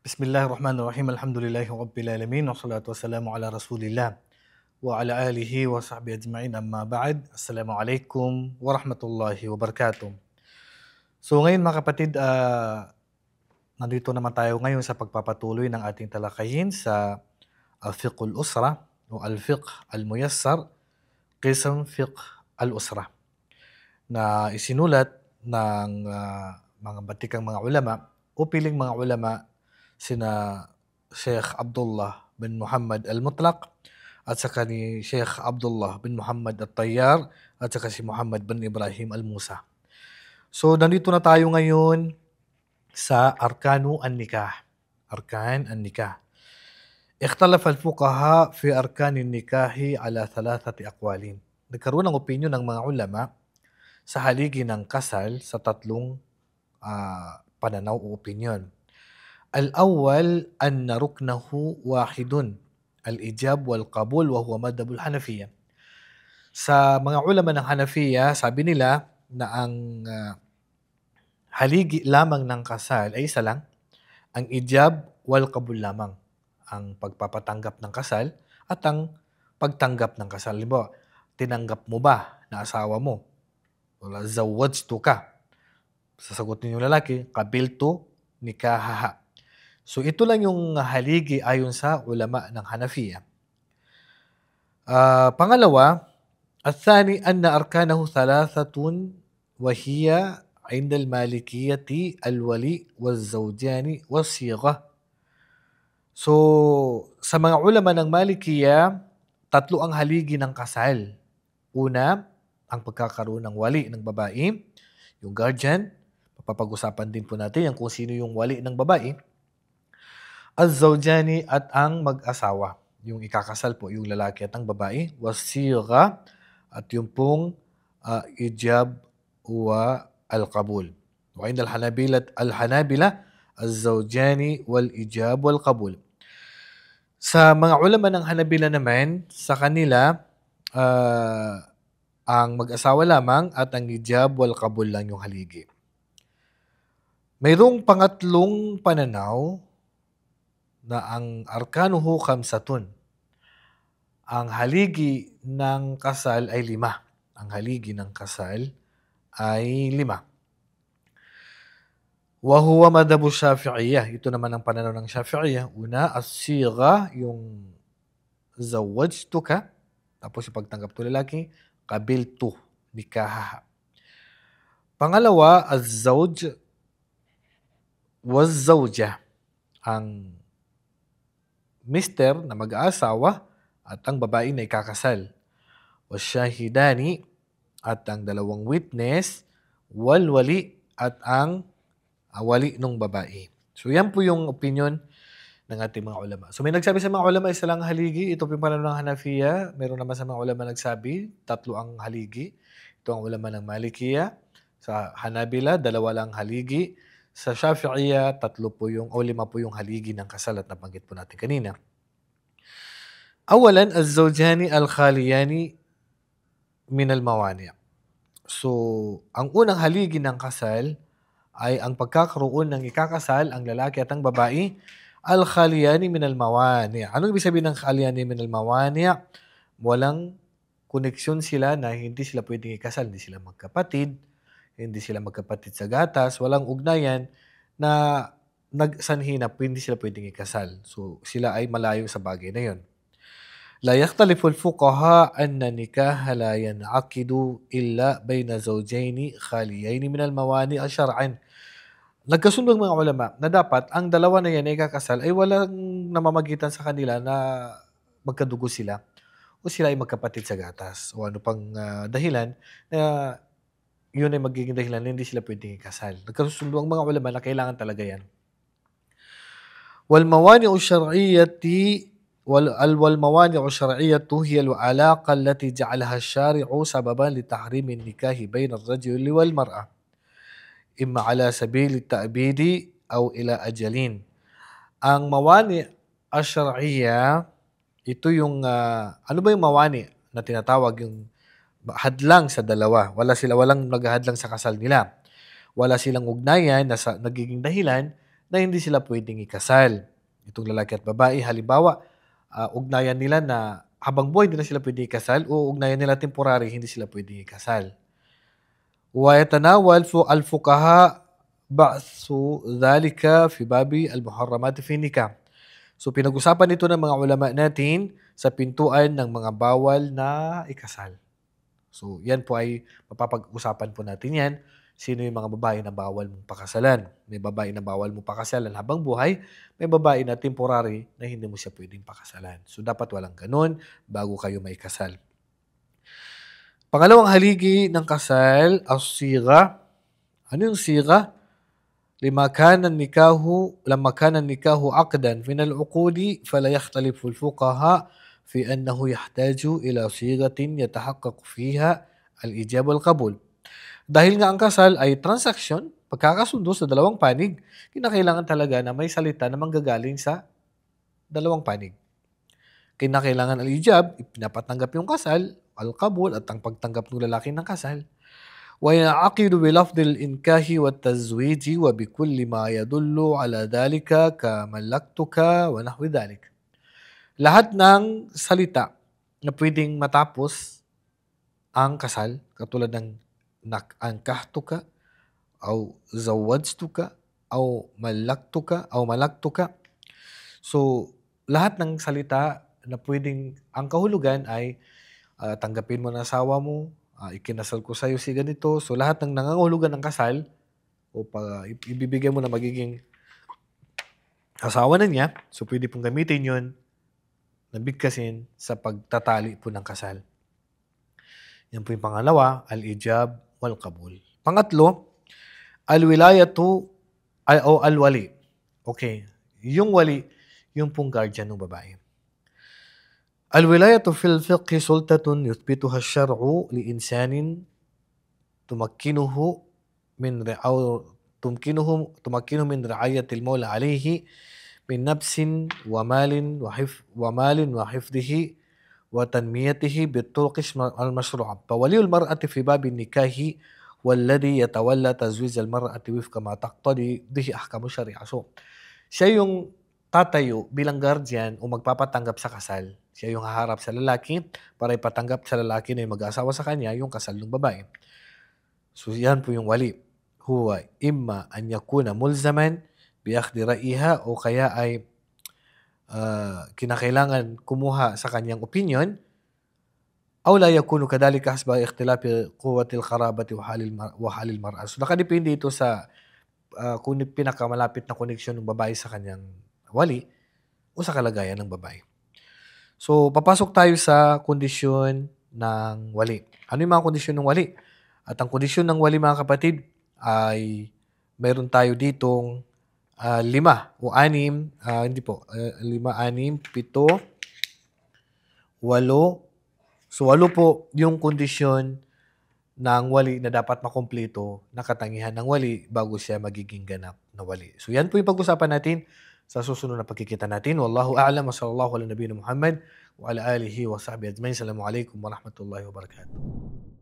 Bismillahirrahmanirrahim. Alhamdulillahi rabbil alamin. Wassalatu wassalamu ala Rasulillah wa ala alihi wa sahbihi ajma'in. Amma ba'd. Assalamualaikum warahmatullahi wabarakatuh. So ngayon mga kapatid, nandito naman tayo ngayon sa pagpapatuloy ng ating talakayin sa Al-Fiqh al-Usra o Al-Fiqh al-Muyassar, Qism Fiqh al-Usra na isinulat ng mga batikang mga ulama o piling mga ulama sina Sheikh Abdullah bin Muhammad al-Mutlaq at saka ni Sheikh Abdullah bin Muhammad al-Tayyar at saka si Muhammad bin Ibrahim al-Musa. So nandito na tayo ngayon sa Arkanu an-Nikah. Arkan an-Nikah. اختلف الفقهاء في أركان النكاح على 3 أقوال. Nagkaroon ng opinion ng mga ulama sa haligi ng kasal sa tatlong pananaw o opinion. الأول أن ركنه واحد الإجاب والقبول وهو مذهب الحنفية. Sa mga ulama ng Hanafiya, sabi nila na ang haligi lamang ng kasal ay isa lang, ang ijab wal qabul lamang, ang pagpapatanggap ng kasal at ang pagtanggap ng kasal. Halimbawa, tinanggap mo ba na asawa mo? Wala, zawwajtuka. Sasagutin yung lalaki, qabiltu nikahaha. So ito lang yung haligi ayon sa ulama ng Hanafiya. Pangalawa, الثاني أن أركانه 3 وهي عند المالكية الولي والزوجان والصيغة. So sa mga ulama ng Malikiya, 3 ang haligi ng kasal. Una, ang pagkakaroon ng wali ng babae, yung guardian. Papag-usapan din po natin kung sino yung wali ng babae. Az-zawjani at ang mag-asawa, yung ikakasal po, yung lalaki at ang babae. Was-sigha at yung pong ijab wa al-qabul. Wa inda al-Hanabila az-zawjani wal-ijab wal-qabul. Sa mga ulama ng Hanabila naman, sa kanila ang mag-asawa lamang at ang ijab wal-qabul lang yung haligi. Mayroong pangatlong pananaw na ang arkanuhu khamsatun. Ang haligi ng kasal ay 5. Ang haligi ng kasal ay 5. Wa huwa madhabu Syafi'iyah. Ito naman ang pananaw ng Syafi'iyah. Una, as-sigha, yung zawwajtuka. Tapos yung pagtanggap to lalaki, qabiltu, nikahaha. Pangalawa, az-zawj waz-zawja. Ang mister na mag-aasawa at ang babae na ikakasal. Wasyahidani at ang 2 witness, wal-wali at ang wali ng babae. So yan po yung opinion ng ating mga ulama. So may nagsabi sa mga ulama isa lang haligi, ito po yung pananaw ng Hanafiya. Meron naman sa mga ulama nagsabi 3 ang haligi. Ito ang ulama ng Malikiya. Sa Hanabila 2 lang haligi. Sa Shafi'iyya 3 po yung o 5 po yung haligi ng kasal at nabanggit po natin kanina. Awalan, az-zawjani al-khaliyani min al-mawani'. So, ang unang haligi ng kasal ay ang pagkakaroon ng ikakasal, ang lalaki at ang babae, al-khaliyani min al-mawani'. Anong ibig sabihin ng khaliyani min al-mawani'? Walang koneksyon sila na hindi sila pwedeng ikasal, hindi sila magkapatid, hindi sila magkapatid sa gatas, walang ugnayan na nagsanhi na hindi sila pwedeng ikasal. So, sila ay malayo sa bagay na yon. لا يختلف الفقهاء أن النكاح لا ينعقد إلا بين زوجين خاليين من الموانع شرعا. Nagkasundo ang mga ulama na dapat ang dalawa na yan ay kakasal ay walang namamagitan sa kanila na magkadugo sila o sila ay magkapatid sa gatas o ano pang dahilan na yun ay magiging dahilan na hindi sila pwedeng ikasal. Nagkasundo ang mga ulama na kailangan talaga yan. والموانع الشرعية والموانع الشرعية هي العلاقة التي جعلها الشارع سببا لتحريم النكاح بين الرجل والمرأة إما على سبيل التأبيد أو إلى أجلين. Ang mawani asyariyya, ito yung ano ba yung mawani na tinatawag, yung hadlang sa dalawa. Walang naghahadlang sa kasal nila. Wala silang ugnayan na nagiging dahilan na hindi sila pwedeng ikasal. Itong lalaki at babae, halimbawa, ugnayan nila na habang buhay hindi na sila pwedeng ikasal o ugnayan nila temporary, hindi sila pwedeng ikasal. ويتناول الفقهاء بعض ذلك في باب المحرمات في النكاح. So pinag-usapan ito ng mga ulama natin sa pintuan ng mga bawal na ikasal. So yan po ay mapapag-usapan po natin yan. Sino yung mga babae na bawal mong pakasalan? May babae na bawal mong pakasalan habang buhay, may babae na temporary na hindi mo siya pwedeng pakasalan. So dapat walang ganun bago kayo may kasal. Pangalawang haligi ng kasal, as-siga. Ano yung siga? لما كان النكاح عقدا من العقود فلا يختلف الفقهاء في أنه يحتاج إلى صيغة يتحقق فيها الإيجاب والقبول. Dahil nga ang kasal ay transaction, pagkakasundo sa dalawang panig, kinakailangan talaga na may salita na manggagaling sa dalawang panig. Kinakailangan al-ijab, pinapatanggap yung kasal, al-qabul at ang pagtanggap ng lalaki ng kasal. وينعقد بلفظ الإنكاح والتزويج وبكل ما يدل على ذلك كملكتك ونحو ذلك. Lahat ng salita na pwedeng matapos ang kasal, katulad ng ankahtuka, o zawajtuka, o malaktuka. So, lahat ng salita na pwedeng, ang kahulugan ay tanggapin mo na asawa mo, ikinasal ko sa'yo si ganito. So, lahat ng nangangahulugan ng kasal, o ibibigay mo na magiging asawa na niya, so pwede pong gamitin yun, nabigkasin sa pagtatali po ng kasal. Yan po yung pangalawa, al-ijab wal-qabul. Pangatlo, al-wilayatu o al-wali. Okay, yung wali, yung pong guardian ng babae. الولاية في الفقه سلطة يثبتها الشرع لإنسان تمكنه من رعاية المولى عليه من نفس ومال وحفظه وتنميته بالطرق المشروعة. فولي المرأة في باب النكاح والذي يتولى تزويج المرأة وفق ما تقتضي به أحكام الشريعة. So, siya yung tatayo bilang guardian o magpapatanggap sa kasal. Siya yung haharap sa lalaki para ipatanggap sa lalaki na yung mag-aasawa sa kanya yung kasal ng babae. So yan po yung wali. Huwa imma an yakuna mulzaman biakhdi ra'iha o kaya ay kinakailangan kumuha sa kanyang opinion aw la yakunu kadhalika hasba ikhtilafi quwwati al-qarabati wa halil mar'a. So nakadepende ito sa kung pinakamalapit na koneksyon ng babae sa kanyang wali o sa kalagayan ng babae. So, papasok tayo sa kondisyon ng wali. Ano yung mga kondisyon ng wali? At ang kondisyon ng wali, mga kapatid, ay meron tayo ditong 5 o 6, 5, 6, 7, 8. So, 8 po yung kondisyon ng wali na dapat makumpleto na katangihan ng wali bago siya magiging ganap na wali. So, yan po yung pag-usapan natin sa susunod na pagkikita natin. Wallahu a'lam wa sallallahu ala nabiyina Muhammad wa ala alihi wa sahbihi ajma'in. Assalamualaikum warahmatullahi wabarakatuh.